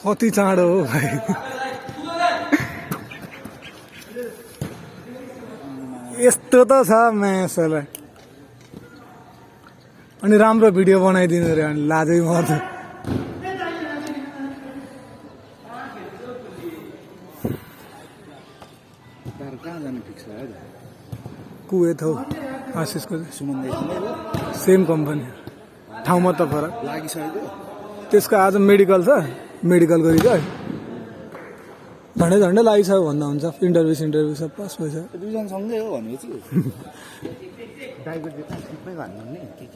कति चाँडो हो भाइ। यस्तो त छ म्यासलाई अनि राम्रो भिडियो बनाइदिनु रे अनि लाजै मर्छ। कहाँ जानु फिक्स भयो त? कुवेत हो आशिषको सुमन देखिँदै हो सेम कम्पनी ठाउँ मात्र फरक। लागिसक्यो त्यसको आज मेडिकल छ मेडिकल गरिन्छ झन्डै झन्डै लागिसक्यो भन्दा हुन्छ। इन्टरभ्यू सब पास भइसक्यो। दुईजना सँगै हो भनेपछि ड्राइभर सिटमै भन्नु नि के छ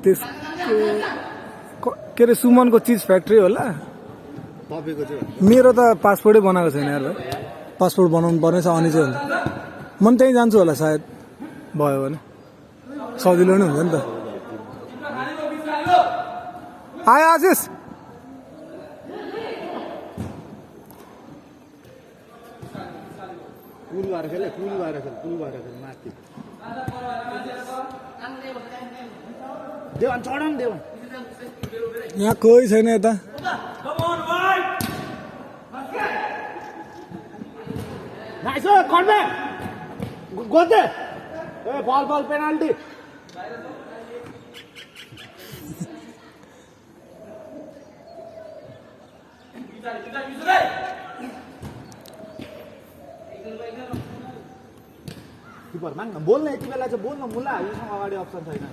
त्यसको के अरे सुमनको चिज फ्याक्ट्री होला। तपाईँको चाहिँ मेरो त पासपोर्टै बनाएको छैन यार भाइ। पासपोर्ट बनाउनु पर्ने छ अनि चाहिँ हुन्छ। म पनि त्यहीँ जान्छु होला सायद भयो भने सजिलो नै हुन्छ नि त। आयो आशिष पुल भएर खेल माथि देवान चढाउन देवान यहाँ कोही छैन यता। नाइस कर्बे गोदे ए बल पेनाल्टी किपर मान बोल्न यति बेला चाहिँ बोल्न मुला उसँग अगाडि अप्सन छैन।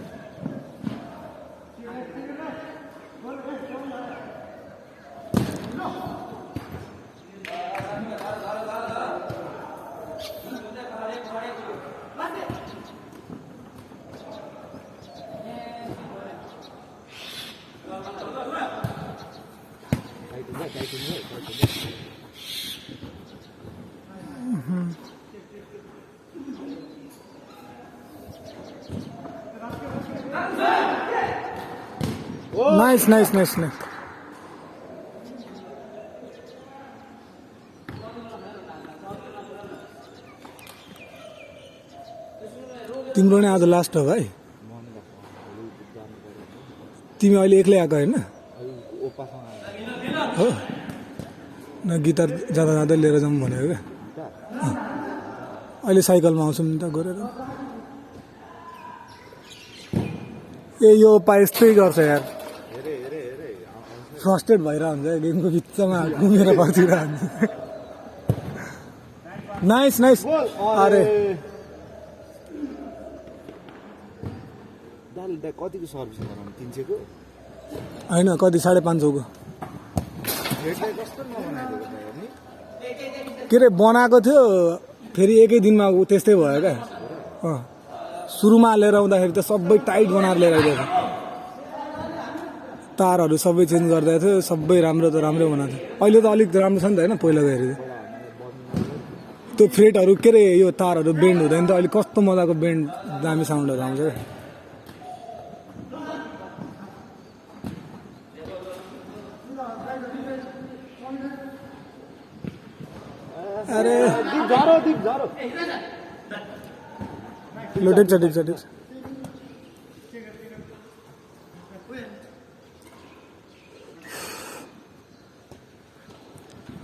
Nice nice nice nice. तिम्रो नै आज लास्ट हो भाइ। तिमी अहिले एक्लै आएको होइन हो न? गिटार जाँदा जाँदै लिएर जाउँ भनेको क्या। अहिले साइकलमा आउँछौँ नि त गरेर। ए यो पा यस्तै गर्छ यार। फ्रस्टेड भइरहेको हुन्छ गेमको बिचमा घुमेर बसिरहेको हुन्छ। Nice nice. अरे कतिको सर्भिस गराउनु 300 को होइन कति 550 को के अरे बनाएको थियो फेरि एकै दिनमा त्यस्तै भयो क्या। सुरुमा लिएर आउँदाखेरि त सबै टाइट बनाएर लिएर आइदिएको थियो। तारहरू सबै चेन्ज गर्दै थियो सबै राम्रो त राम्रै बनाएको थियो। अहिले त अलिक राम्रो छ नि त होइन पहिलाको हेरी त्यो फ्रेटहरू के अरे यो तारहरू बेन्ड हुँदैन त अहिले कस्तो मजाको बेन्ड दामी साउन्डहरू आउँछ क्या। अरे ल ठिक छ ठिक छ ठिक छ।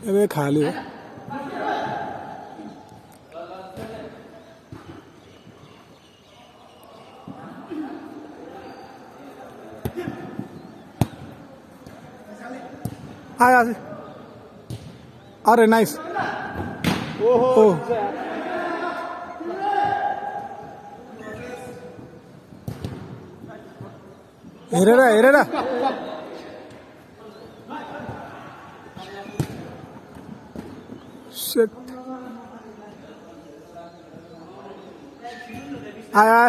ଏବେ खाली हो। आया अरे नाइस। ओहो हेरेर हेरेर शिट आया।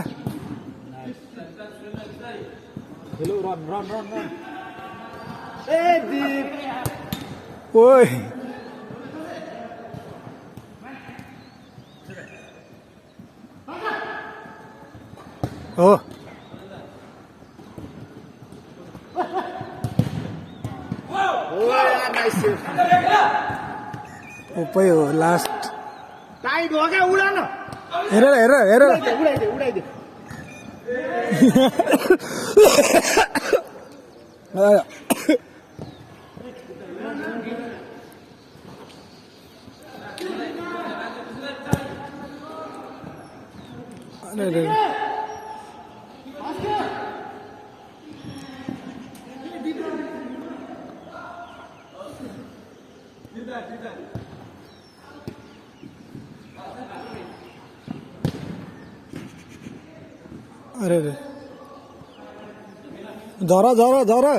Hello run run run run ए दीप ओए ओ ऊपर हो लास्ट टाइट हो गया उड़ा ना हेरेर हेरेर हेरेर उड़ाई दे अरे रे झरा झरा झरा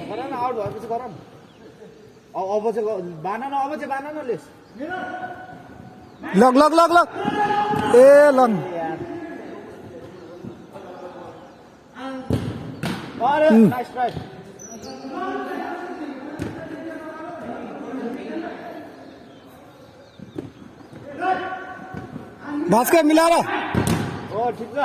गर न आउट भएपछि गर न अब चाहिँ बान न अब चाहिँ बान न लेस लग लग लग लग ए लग अरे नाइस ट्राई भास्कर मिलाएर ओ ठिक छ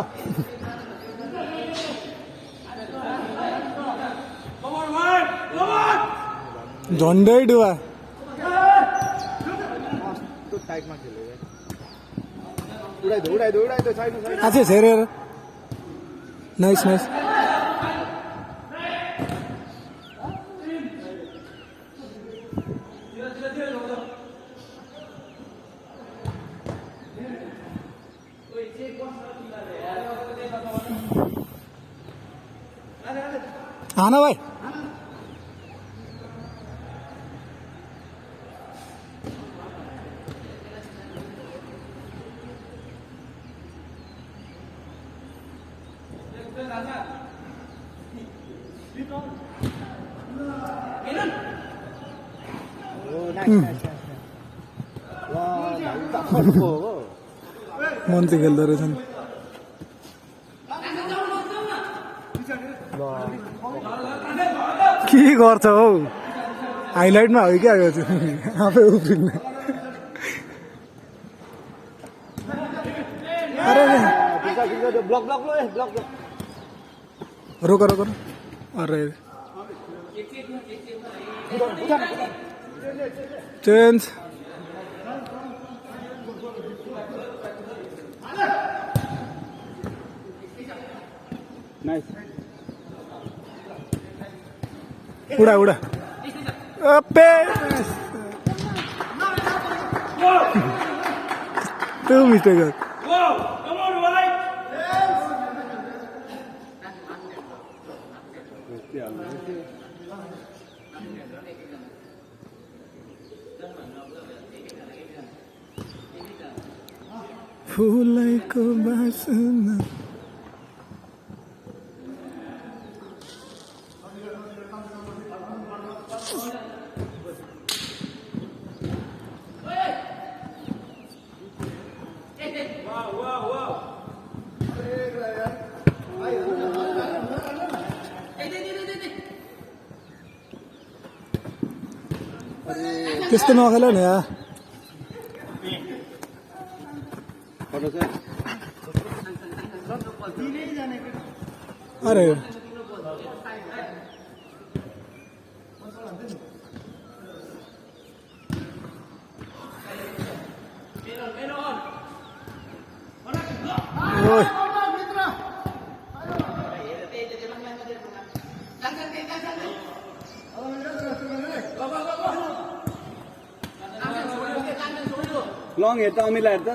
झन्डै डुवा कस्तो टाइटमा खेल्यो उडाइदो उडाइदो उडाइदो छैन छैन आछे हेरेर नाइस नाइस आना भाइ मन चाहिँ खेल्दो रहेछन् के गर्छ हौ हाइलाइटमा हो क्या यो चाहिँ आफै उफ्रिनु अरे ब्लक ब्लक ब्लक रोक रोक अरे चेन्ज नाइस उडा उडा अप्पे त्यो मिस्टेक हो फुलैको बासना त्यस्तो नखेल नि अरे ओइ लङ हेर त अमिला हेर त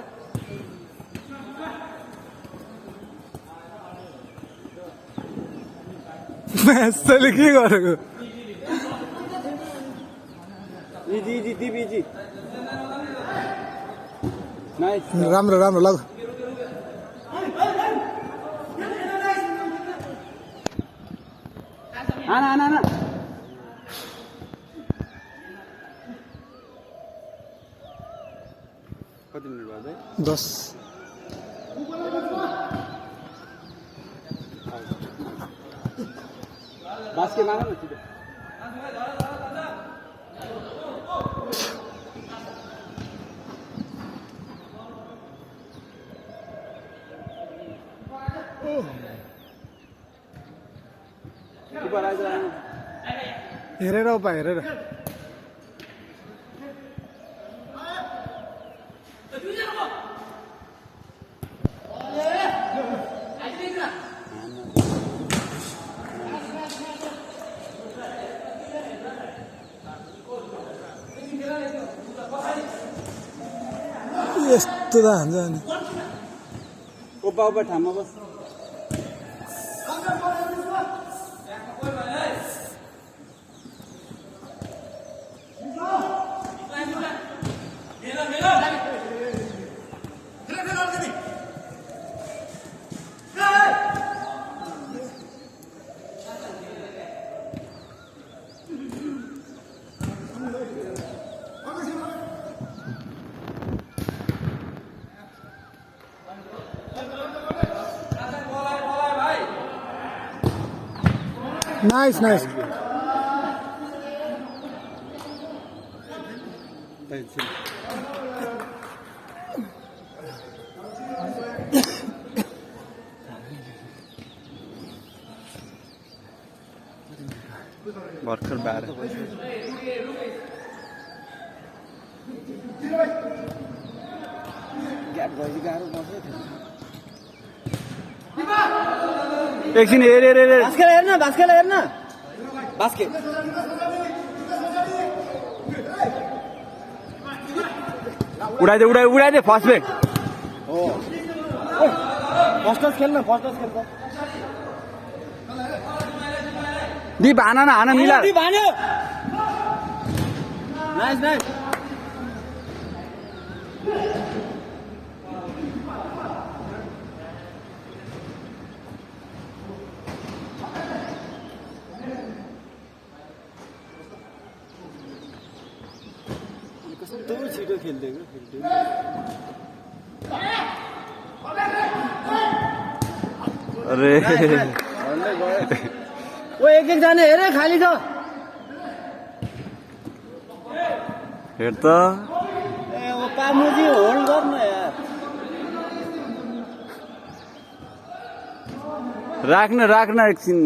मेसले के गरेको easy easy tip easy nice राम्रो राम्रो लग आना आना आना कति मिनट भयो भाइ 10 बास्केट माग न छिटो हेरेर पा हेरेर यस्तो त हान्छ अनि ओपा ओपा ठाउँमा बस नाइस नाइस भर्खर 12 एकछिन हेर हेर हेर बास्केट हेर्न बास्केट उडाइदे फर्स्ट ब्रेक हो फर्स्ट खेल्न दिप हान मिला भन्यो नाइस नाइस कस्तो छिटो खेल्दै अरे ओ एक जना हेरे खाली छ हेर त ए ओ पामुजी होल्ड गर्न यार राख्न एकछिन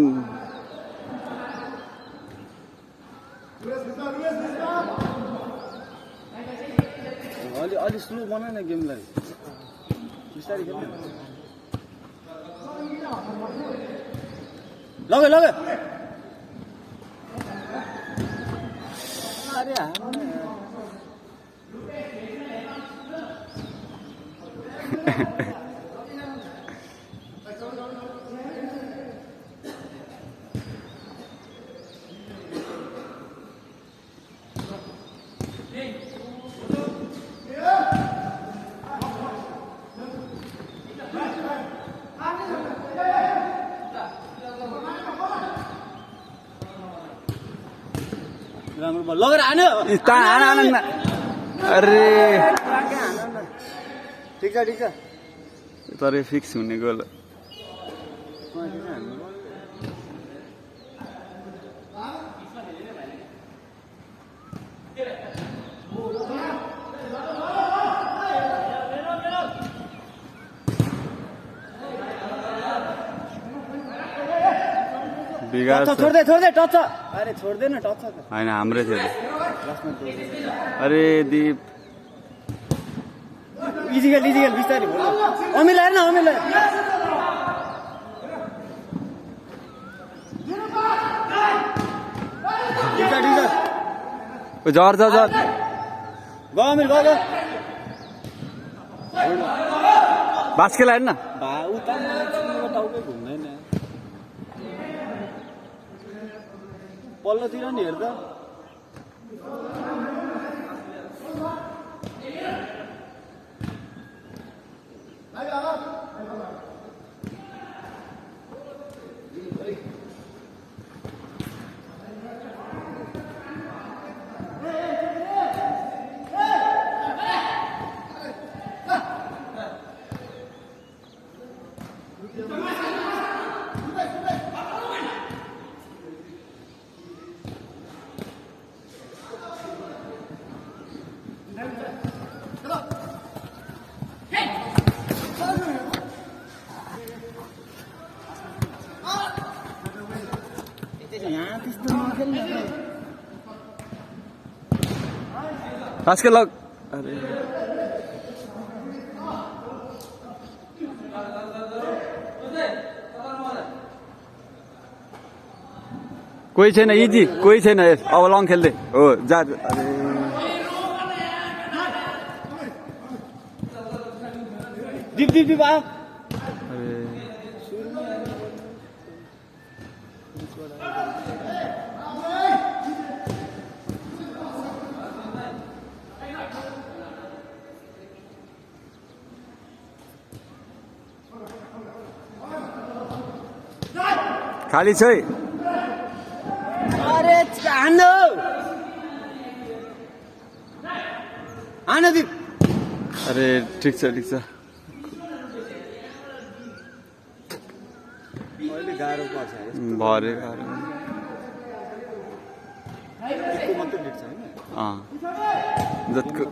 अलि स्लो बना न गेमलाई बिस्तारै खेल्नु लगे अरे राम्रो बल लगेर हान्यो हान अरे ठिक छ तर फिक्स हुने गोल छोड्दै टच अरे छोड्दैन टच होइन हाम्रै थियो अरे दीप इजी खेल बिस्तारै अमिल हेर्न जर गयो अमिल गयो बास्केट हेर्न उता टाउकै घुम्दैन पल्लोतिर नि हेर्दा बास्केट लग अरे कोही छैन इजी कोही छैन अब लङ खेल्दै हो जा दिप आयो अरे खाली छ है अरे हान्नु हान्नु दिप अरे ठिक छ अहिले गाह्रो पर्छ भरे गाह्रो यस्तो मात्रै लेख्छ हैन जतिको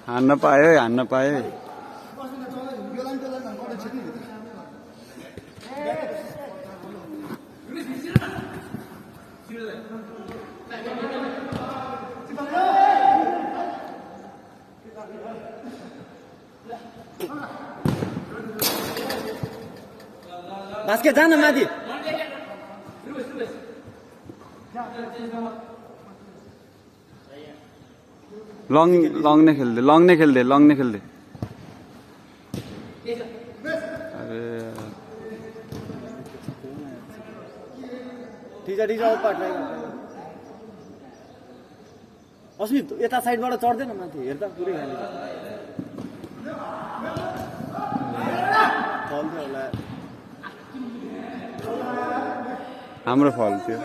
हान्न पायो बास्केट जान माथि लङ नै खेल्दे अरे ठिक छ उपर ट्राई गर्नु अस्मित यता साइडबाट चढ्दैन माथि हेर्दा पुरै खाली चल्थ्यो होला हाम्रो फल थियो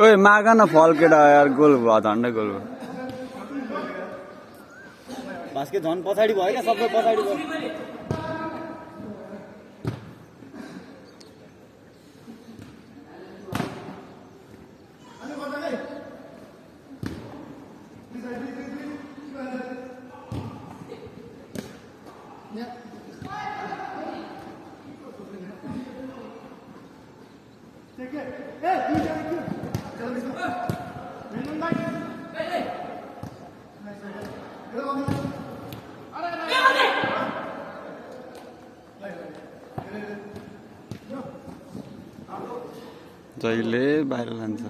ओए माग न फल केटा यार गोल भयो झन्डै गोल भयो बास्केट झन् पछाडि भयो क्या सबै पछाडि भयो जहिले बाहिर लान्छ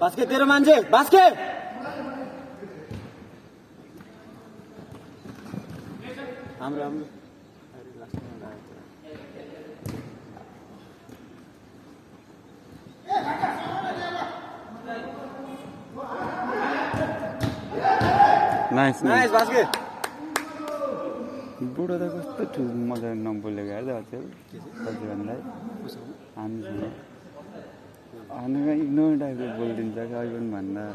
बास्केट तेरो मान्छे बास्केट हाम्रो नाइस नाइस बास्केट बुढो त कस्तो ठुलो मजाले नबोलेको हेर्दा अचेल सजिलोलाई हामीलाई इग्नोर टाइपको बोलिदिन्छ क्या अहिले पनि भन्दा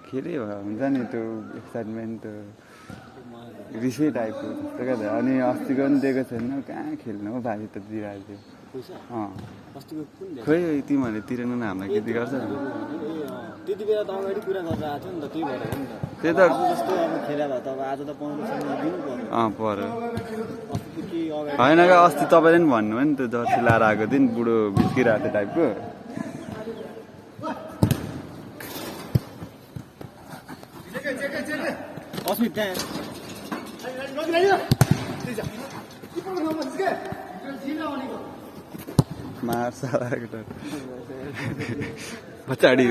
के अरे हुन्छ नि त्यो एक्साइटमेन्ट त्यो रिसै टाइपको जस्तो क्या त अनि अस्तिको पनि दिएको छैन कहाँ खेल्नु हो बाजे त दिइरहेको थियो खोइ तिमीहरूले तिरेन न हामीलाई के गर्छ त्यति बेला त अगाडि कुरा गरेर आएको थियो नि त त्यही भएर हो नि त त्यही त जस्तो अब खेला भए त अब आज त 1500 दिनु पर्यो पर्यो अस्ति के अगाडि होइन क्या अस्ति तपाईँले पनि भन्नुभयो नि त्यो जर्सी लाएर आएको दिन बुढो भिस्किरहेको थियो टाइपको अस्मित त्यहाँ मार्छ पछाडि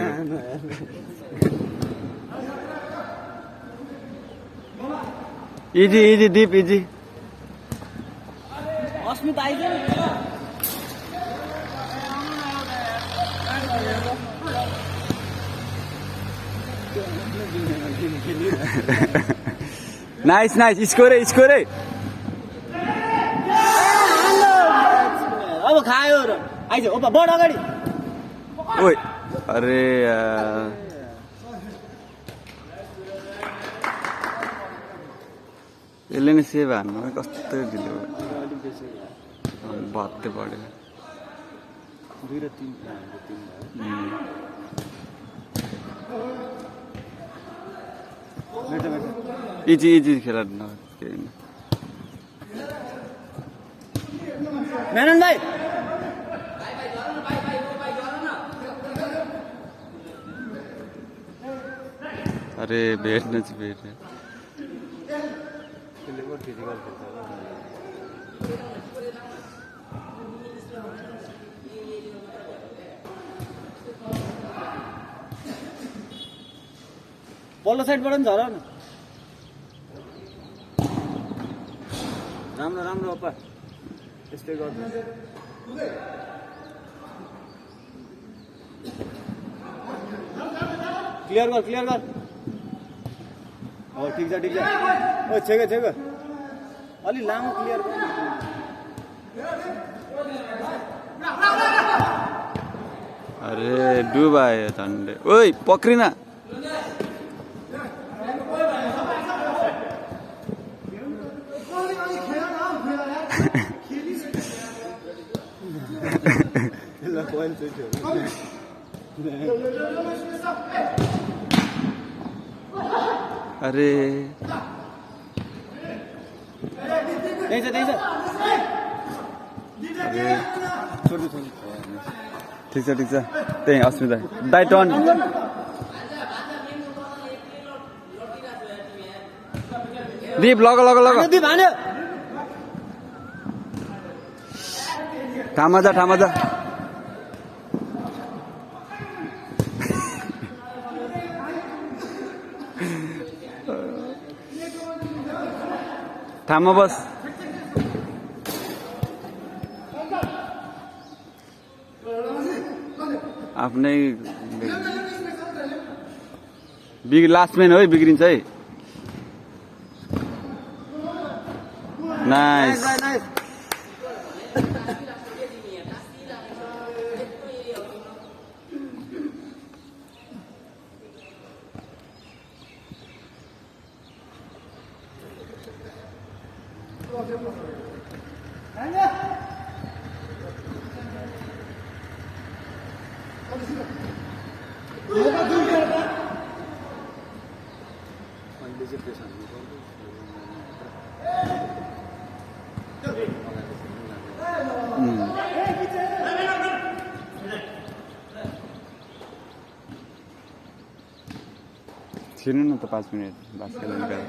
इजी डिप इजी अस्मित आइदियो नाइस स्कोर है अब खायो र आइज ओपा बढ अगाडि ओइ अरे यसले नै सेभ हान्नु कस्तो ढिलो भत्ते पऱ्यो 2 र 3 इजी खेला मेनन भाइ अरे भेट्न चाहिँ भेट्यो त्यसले पो फिजिकल खेल्छ होला। पल्लो साइडबाट पनि झर न राम्रो राम्रो अप्पा यस्तै गर्नु क्लियर गर हो ठिक छ ओ छेक अलि लामो क्लियर गर अरे डुबायो झन्डै ओइ पक्रिन अरे त्यही छ अरे ठिक छ त्यही अस्मिता दाइ टर्न दीप लग दीप हान्यो ठामा जा ठामा बस आफ्नै लास्टम्यान है बिग्रिन्छ है नाइस छिर्नु न त 5 मिनट बास्केट निकाल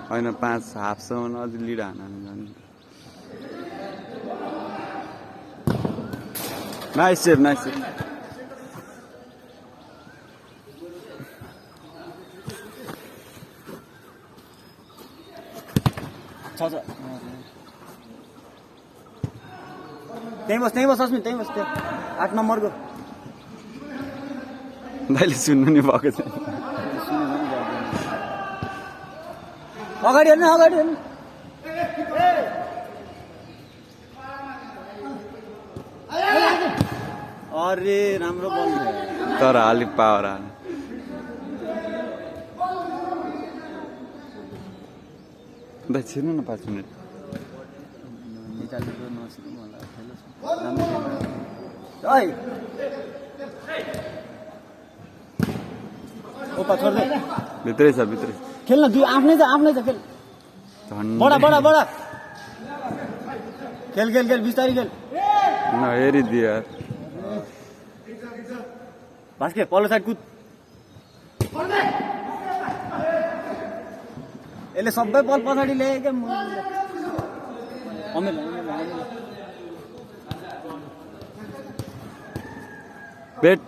होइन 5 हाफसम्म अझ लिड हान्नु जानु नाइस सेभ छ त्यहीँ बस अस्मिन त्यहीँ बस 8 नम्बरको दाइले सुन्नु नि भएको छ अगाडि हेर्नु अरे राम्रो बल तर अलिक पावर हाल्नु दाइ छिर्नु न 5 मिनट निकालेको नसिक्नु मलाई खेल्नु ओपा छोड्दै भित्रै छ खेल्न दुई आफ्नै छ खेल बडा खेल बिस्तारै खेल नहेरिदियो भास्के पल्लो साइड कुद यसले सबै बल पछाडि ल्यायो क्या अमेल बेट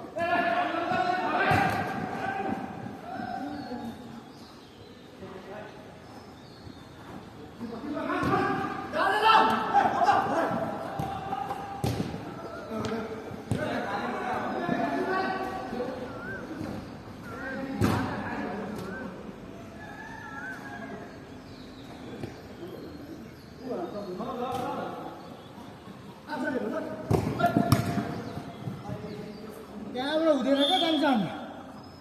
त्यहाँबाट हुँदैन क्या